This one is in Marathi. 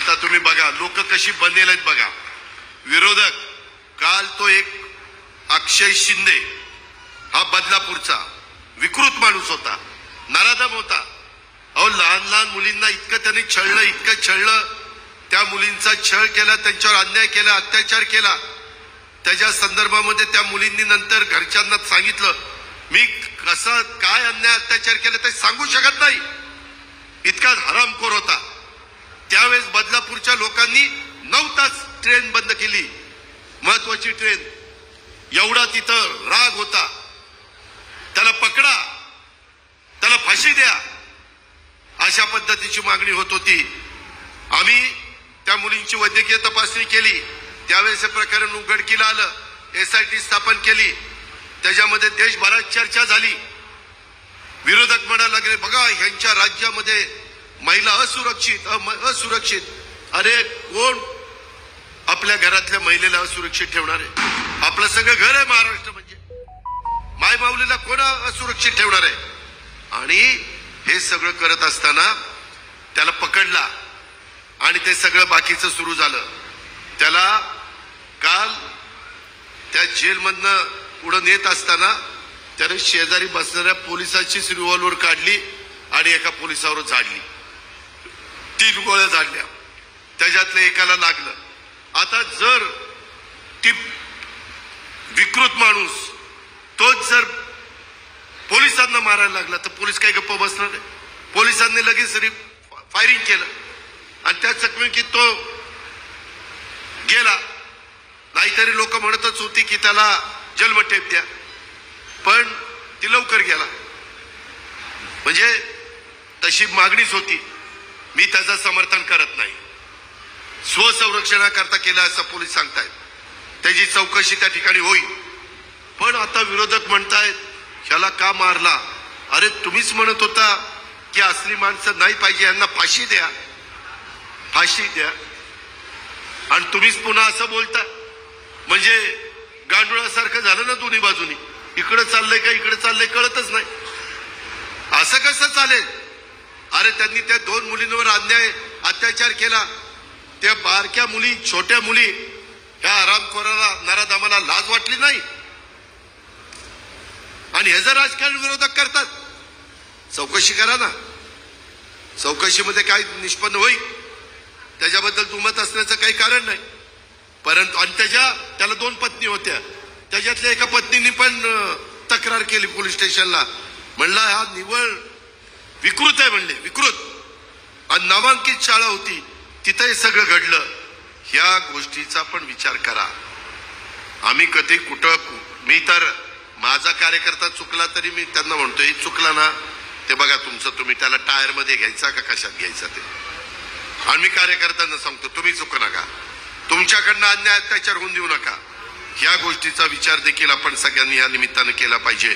आता तुम्ही बघा लोक कशी बनेल आहेत बघा. विरोधक काल तो एक अक्षय शिंदे हा बदलापूरचा विकृत माणूस होता, नराधम होता. अहो लहान लहान मुलींना इतकं त्यांनी छळलं, इतकं छळलं, त्या मुलींचा छळ केला, त्यांच्यावर अन्याय केला, अत्याचार केला. त्याच्या संदर्भामध्ये त्या मुलींनी नंतर घरच्यांना सांगितलं मी कसं काय अन्याय अत्याचार केला ते सांगू शकत नाही, इतका हरामखोर होता. त्यावेळेस बदलापूरच्या लोकांनी 9 तास ट्रेन बंद केली, महत्वाची ट्रेन. एवढा तिथं राग होता. त्याला पकडा, त्याला फाशी द्या, अशा पद्धतीची मागणी होत होती. आम्ही त्या मुलींची वैद्यकीय तपासणी केली. त्यावेळेस हे प्रकरण उघडकीला आलं. SIT स्थापन केली. त्याच्यामध्ये देशभरात चर्चा झाली. विरोधक म्हणायला लागले बघा ह्यांच्या राज्यामध्ये महिला असुरक्षित. अरे कोण आपल्या घरातल्या महिलेला असुरक्षित ठेवणार आहे? आपलं सगळं घर आहे महाराष्ट्र म्हणजे. माय माऊलीला कोण असुरक्षित ठेवणार आहे? आणि हे सगळं करत असताना त्याला पकडला आणि ते सगळं बाकीचं सुरू झालं. त्याला काल त्या जेलमधनं पुढे नेत असताना त्याने शेजारी बसणाऱ्या पोलिसाचीच रिव्हॉल्वर काढली आणि एका पोलिसावर झाडली. 3 गोळ्या झाडल्या, त्याच्यातल्या एकाला लागलं. आता जर ती विकृत माणूस तोच जर पोलिसांना मारायला लागला तर पोलीस काही गप्प बसणार नाही. पोलिसांनी लगेच फायरिंग केलं आणि त्या चकमकीत तो गेला. नाहीतरी लोक म्हणतच होती की त्याला जन्मठेप द्या, पण ती लवकर गेला. म्हणजे तशी मागणीच होती. मी त्याचं समर्थन करत नाही. स्वसंरक्षणाकरता केलं असं पोलीस सांगतायत. त्याची चौकशी त्या ठिकाणी होईल. पण आता विरोधक म्हणतायत ह्याला का मारला? अरे तुम्हीच म्हणत होता की असली माणसं नाही पाहिजे, यांना फाशी द्या, फाशी द्या, आणि तुम्हीच पुन्हा असं बोलता. म्हणजे गांडुळासारखं झालं ना दोन्ही बाजूनी. इकडे चाललंय का इकडे चाललंय कळतच नाही. असं कसं चालेल? अरे त्यांनी त्या 2 मुलींवर अन्याय अत्याचार केला. त्या बारक्या मुली, छोट्या मुली, ह्या आरामखोराला नराधमाला लाज वाटली नाही? आणि हे जर राजकारण विरोधक करतात, चौकशी करा ना. चौकशीमध्ये काय निष्पन्न होईल त्याच्याबद्दल दुमत असण्याचं काही कारण नाही. परंतु आणि त्याला 2 पत्नी होत्या. त्याच्यातल्या एका पत्नीने पण तक्रार केली पोलीस स्टेशनला. म्हणला हा निव्वळ विकृत आहे, म्हणले विकृत. आणि नामांकित शाळा होती तिथं हे सगळं घडलं. ह्या गोष्टीचा पण विचार करा. आम्ही कधी कुठं, मी तर माझा कार्यकर्ता चुकला तरी मी त्यांना म्हणतो हे चुकला ना ते बघा तुमचं, तुम्ही त्याला टायर मध्ये घ्यायचा का कशात घ्यायचा ते. आणि मी कार्यकर्त्यांना सांगतो तुम्ही चुकू नका, तुमच्याकडनं अन्याय अत्याचार होऊन देऊ नका. ह्या गोष्टीचा विचार देखील आपण सगळ्यांनी या निमित्तानं केला पाहिजे.